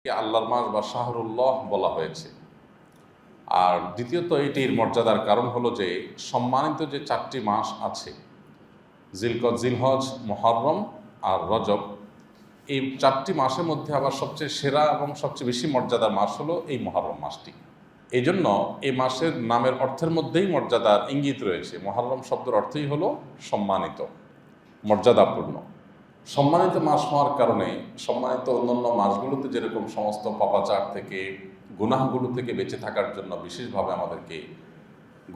আল্লাহর মাস বা শাহরুল্লাহ বলা হয়েছে। আর দ্বিতীয়ত এটির মর্যাদার কারণ হলো যে সম্মানিত যে 4টি মাস আছে, জিলহজ, মুহররম আর রজব, এই 4টি মাসের মধ্যে আবার সবচেয়ে সেরা এবং সবচেয়ে বেশি মর্যাদার মাস হলো এই মুহররম মাসটি। এই জন্য এই মাসের নামের অর্থের মধ্যেই মর্যাদার ইঙ্গিত রয়েছে। মুহররম শব্দের অর্থই হলো সম্মানিত, মর্যাদাপূর্ণ। সম্মানিত মাস হওয়ার কারণে সম্মানিত অন্যান্য মাসগুলোতে যেরকম সমস্ত পাপাচার থেকে, গুনাহগুলো থেকে বেঁচে থাকার জন্য বিশেষভাবে আমাদেরকে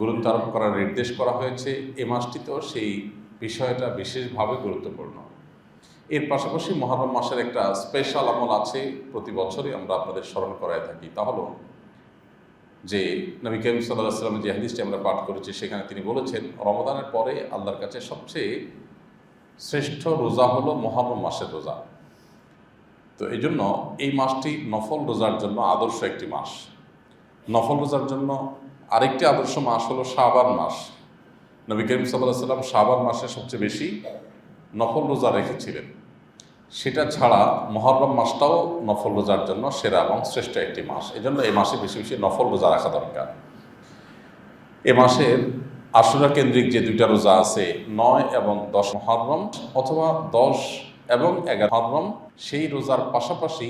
গুরুত্ব আরোপ করার নির্দেশ করা হয়েছে, এ মাসটিতেও সেই বিষয়টা বিশেষভাবে গুরুত্বপূর্ণ। এর পাশাপাশি মুহররম মাসের একটা স্পেশাল আমল আছে, প্রতি বছরই আমরা আপনাদের স্মরণ করায় থাকি। তা হলো যে নবী করিম সাল্লাল্লাহু আলাইহি ওয়াসাল্লামের যে হাদিসটি আমরা পাঠ করেছি, সেখানে তিনি বলেছেন রমাদানের পরে আল্লাহর কাছে সবচেয়ে শ্রেষ্ঠ রোজা হলো মুহররম মাসের রোজা। তো এই জন্য এই মাসটি নফল রোজার জন্য আদর্শ একটি মাস। নফল রোজার জন্য আরেকটি আদর্শ মাস হলো শাবান মাস। নবী করিম সাল্লাল্লাহু আলাইহি ওয়াসাল্লাম শাবান মাসে সবচেয়ে বেশি নফল রোজা রেখেছিলেন। সেটা ছাড়া মুহররম মাসটাও নফল রোজার জন্য সেরা এবং শ্রেষ্ঠ একটি মাস। এই জন্য এই মাসে বেশি বেশি নফল রোজা রাখা দরকার। এ মাসের আশুরা কেন্দ্রিক যে 2টা রোজা আছে, 9 এবং 10 মুহররম, অথবা 10 এবং 11 মুহররম, সেই রোজার পাশাপাশি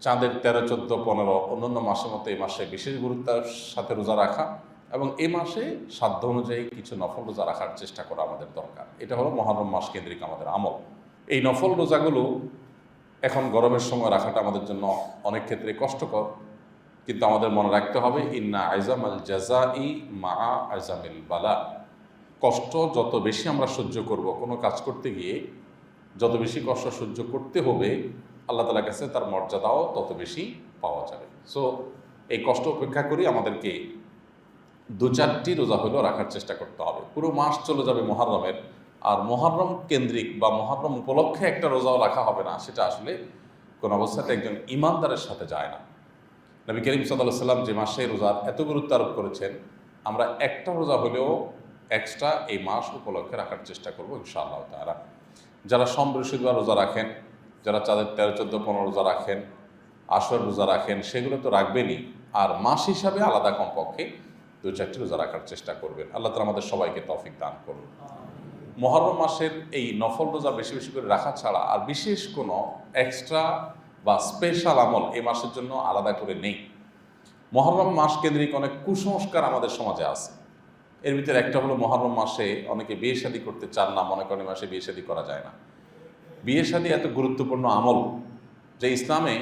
চাঁদের 13, 14, 15 অন্যান্য মাসের মতো এই মাসে বিশেষ গুরুত্বের সাথে রোজা রাখা এবং এই মাসে সাধ্য অনুযায়ী কিছু নফল রোজা রাখার চেষ্টা করা আমাদের দরকার। এটা হলো মুহররম মাস কেন্দ্রিক আমাদের আমল। এই নফল রোজাগুলো এখন গরমের সময় রাখাটা আমাদের জন্য অনেক ক্ষেত্রে কষ্টকর, কিন্তু আমাদের মনে রাখতে হবে ইন্না আইজামাল জাযাই মা আইজামিল বালা। কষ্ট যত বেশি আমরা সহ্য করব, কোনো কাজ করতে গিয়ে যত বেশি কষ্ট সহ্য করতে হবে, আল্লাহ তাআলার কাছে তার মর্যাদাও তত বেশি পাওয়া যাবে। সো এই কষ্ট উপেক্ষা করি আমাদেরকে 2-4টি রোজা হলেও রাখার চেষ্টা করতে হবে। পুরো মাস চলে যাবে মুহররমের, আর মুহররম কেন্দ্রিক বা মুহররম উপলক্ষে একটা রোজাও রাখা হবে না, সেটা আসলে কোনো অবস্থাতে একজন ইমানদারের সাথে যায় না। নবী করিম সাল্লাল্লাহু আলাইহি ওয়াসাল্লাম যে মাসে রোজার এত গুরুত্ব আরোপ করেছেন, আমরা একটা রোজা হলেও এক্সট্রা এই মাস উপলক্ষে রাখার চেষ্টা করবো ইনশাআল্লাহ তাআলা। যারা সোম বৃহস্পতিবার রোজা রাখেন, যারা চাঁদের 13, 14, 15 রোজা রাখেন, আশুরার রোজা রাখেন, সেগুলো তো রাখবেনই, আর মাস হিসাবে আলাদা কমপক্ষে 2-4টি রোজা রাখার চেষ্টা করবেন। আল্লাহ তাআলা আমাদের সবাইকে তৌফিক দান করুন। মুহররম মাসের এই নফল রোজা বেশি বেশি করে রাখা ছাড়া আর বিশেষ কোনো এক্সট্রা বা স্পেশাল আমল এই মাসের জন্য আলাদা করে নেই। মুহররম মাস কেন্দ্রিক অনেক কুসংস্কার আমাদের সমাজে আছে। এর ভিতরে একটা হলো মুহররম মাসে অনেকে বিয়ে শাদী করতে চান না, মনে করেন মাসে বিয়ে শাদী করা যায় না। বিয়ে শাদী এত গুরুত্বপূর্ণ আমল যে ইসলামে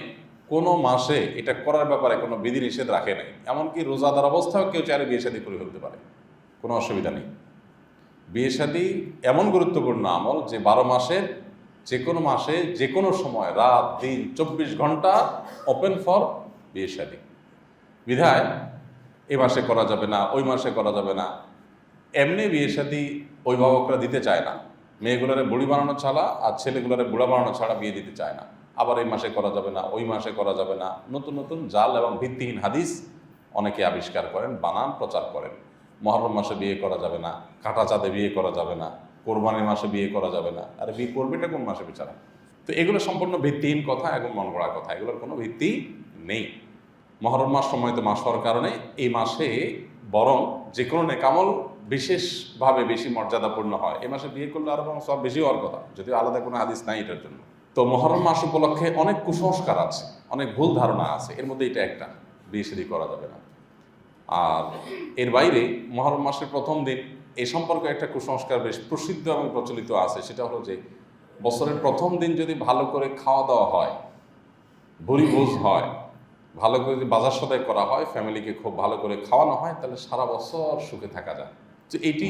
কোনো মাসে এটা করার ব্যাপারে কোনো বিধিনিষেধ রাখে নাই। এমনকি রোজাদার অবস্থাও কেউ চাইলে বিয়ে শাদী করে ফেলতে পারে, কোনো অসুবিধা নেই। বিয়ে শাদী এমন গুরুত্বপূর্ণ আমল যে 12 মাসের যে কোনো মাসে যে কোনো সময়, রাত দিন 24 ঘন্টা ওপেন ফর বিয়ে শাদী। বিধায় এ মাসে করা যাবে না, ওই মাসে করা যাবে না। এমনি বিয়ে শাদী অভিভাবকরা দিতে চায় না, মেয়েগুলোরে বুড়ি বানানো ছাড়া আর ছেলেগুলোরে বুড়া বানানো ছাড়া বিয়ে দিতে চায় না। আবার এই মাসে করা যাবে না, ওই মাসে করা যাবে না, নতুন নতুন জাল এবং ভিত্তিহীন হাদিস অনেকে আবিষ্কার করেন, বানান, প্রচার করেন। মুহররম মাসে বিয়ে করা যাবে না, কাঁটা চাঁদে বিয়ে করা যাবে না, কোরবানির মাসে বিয়ে করা যাবে না। আর বিয়ে করবেটা কোন মাসে বেচারা? তো এগুলো সম্পূর্ণ ভিত্তিহীন কথা এবং মন গড়া কথা, এগুলোর কোনো ভিত্তি নেই। মুহররম মাস সময়ত মাস হওয়ার কারণে এই মাসে বরং যে কোনো নেকামল বিশেষভাবে বেশি মর্যাদাপূর্ণ হয়। এই মাসে বিয়ে করলে আরও সব বেশি হওয়ার কথা, যদিও আলাদা কোনো হাদিস নাই এটার জন্য। তো মুহররম মাস উপলক্ষে অনেক কুসংস্কার আছে, অনেক ভুল ধারণা আছে, এর মধ্যে এটা একটা, বিয়ে শাদী করা যাবে না। আর এর বাইরে মুহররম মাসের প্রথম দিন এই সম্পর্কে একটা কুসংস্কার বেশ প্রসিদ্ধ এবং প্রচলিত আছে। সেটা হলো যে বছরের প্রথম দিন যদি ভালো করে খাওয়া দাওয়া হয়, ভুরিভোজ হয়, ভালো করে যদি বাজার সদাই করা হয়, ফ্যামিলিকে খুব ভালো করে খাওয়ানো হয়, তাহলে সারা বছর সুখে থাকা যায়। তো এটি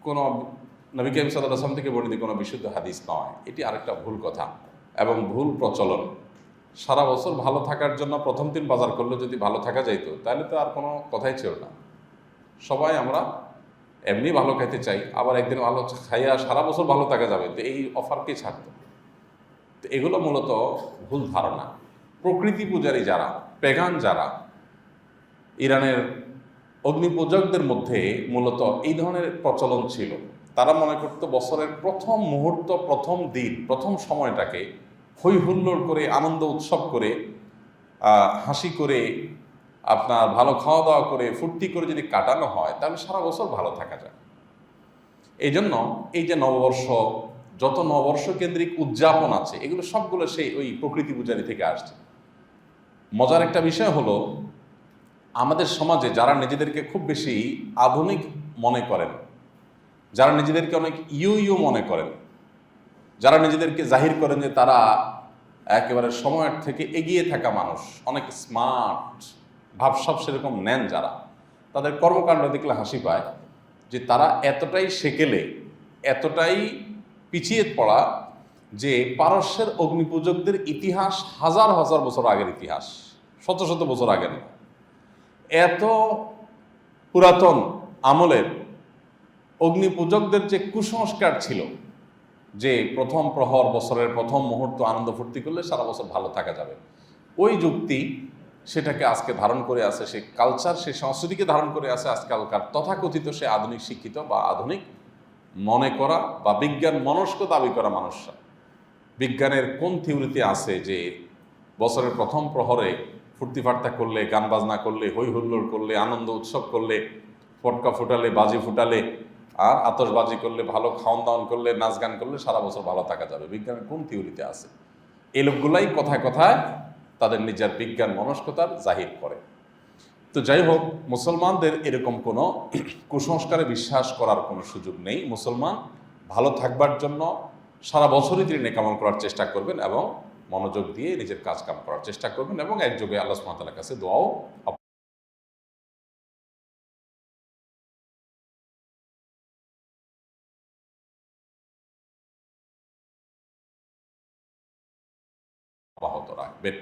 কোনো নবী করিম সাল্লাল্লাহু আলাইহি ওয়াসাল্লাম থেকে বর্ণিত কোনো বিশুদ্ধ হাদিস নয়, এটি আরেকটা ভুল কথা এবং ভুল প্রচলন। সারা বছর ভালো থাকার জন্য প্রথম দিন বাজার করলে যদি ভালো থাকা যাইতো, তাহলে তো আর কোনো কথাই ছিল না। সবাই আমরা এমনি ভালো খাইতে চাই, আবার একদিন ভালো খাইয়া সারা বছর ভালো থাকা যাবে, তো এই অফারকে ছাড়তো। তো এগুলো মূলত ভুল ধারণা। প্রকৃতি পূজারী যারা, পেগান যারা, ইরানের অগ্নিপূজকদের মধ্যে মূলত এই ধরনের প্রচলন ছিল। তারা মনে করতো বছরের প্রথম মুহূর্ত, প্রথম দিন, প্রথম সময়টাকে হৈ হুল্লোড় করে, আনন্দ উৎসব করে হাসি করে, আপনার ভালো খাওয়া দাওয়া করে, ফুর্তি করে যদি কাটানো হয়, তাহলে সারা বছর ভালো থাকা যায়। এই জন্য এই যে নববর্ষ, যত নববর্ষ কেন্দ্রিক উদযাপন আছে, এগুলো সবগুলো সেই ওই প্রকৃতি পূজারি থেকে আসছে। মজার একটা বিষয় হলো, আমাদের সমাজে যারা নিজেদেরকে খুব বেশি আধুনিক মনে করেন, যারা নিজেদেরকে অনেক ইউ মনে করেন, যারা নিজেদেরকে জাহির করেন যে তারা একেবারে সময়ের থেকে এগিয়ে থাকা মানুষ, অনেক স্মার্ট, ভাবসাব সেরকম নেন যারা, তাদের কর্মকাণ্ড দেখলে হাসি পায় যে তারা এতটাই সেকেলে, এতটাই পিছিয়ে পড়া যে পারস্যের অগ্নিপূজকদের ইতিহাস হাজার হাজার বছর আগের ইতিহাস, শত শত বছর আগের। এত পুরাতন আমলের অগ্নিপূজকদের যে কুসংস্কার ছিল যে প্রথম প্রহর, বছরের প্রথম মুহূর্ত আনন্দ ফুর্তি করলে সারা বছর ভালো থাকা যাবে, ওই যুক্তি সেটাকে আজকে ধারণ করে আছে, সেই কালচার, সেই সংস্কৃতিকে ধারণ করে আছে আজকালকার তথাকথিত সে আধুনিক শিক্ষিত বা আধুনিক মনে করা বা বিজ্ঞান মনস্ক দাবি করা মানুষরা। বিজ্ঞানের কোন থিওরিতে আছে যে বছরের প্রথম প্রহরে ফুর্তি ফার্তা করলে, গান বাজনা করলে, হই হুল্লোড় করলে, আনন্দ উৎসব করলে, ফটকা ফুটালে, বাজি ফুটালে আর আতশবাজি করলে, ভালো খাওয়ান দাওয়ান করলে, নাচ গান করলে সারা বছর ভালো থাকা যাবে? বিজ্ঞানের কোন থিওরিতে আছে? এই লোকগুলাই কথায় কথায় তাদের নিজের বিজ্ঞান মনস্কতার জাহির করে। তো যাই হোক, মুসলমানদের এরকম কোনো কুসংস্কারে বিশ্বাস করার কোনো সুযোগ নেই। মুসলমান ভালো থাকবার জন্য সারা বছরই তিনি নেকামল করার চেষ্টা করবেন এবং মনোযোগ দিয়ে নিজের কাজ কাম করার চেষ্টা করবেন এবং একযোগে আল্লাহ সুবহানাহু ওয়া তাআলার কাছে দোয়াও অব্যাহত রাখবেন।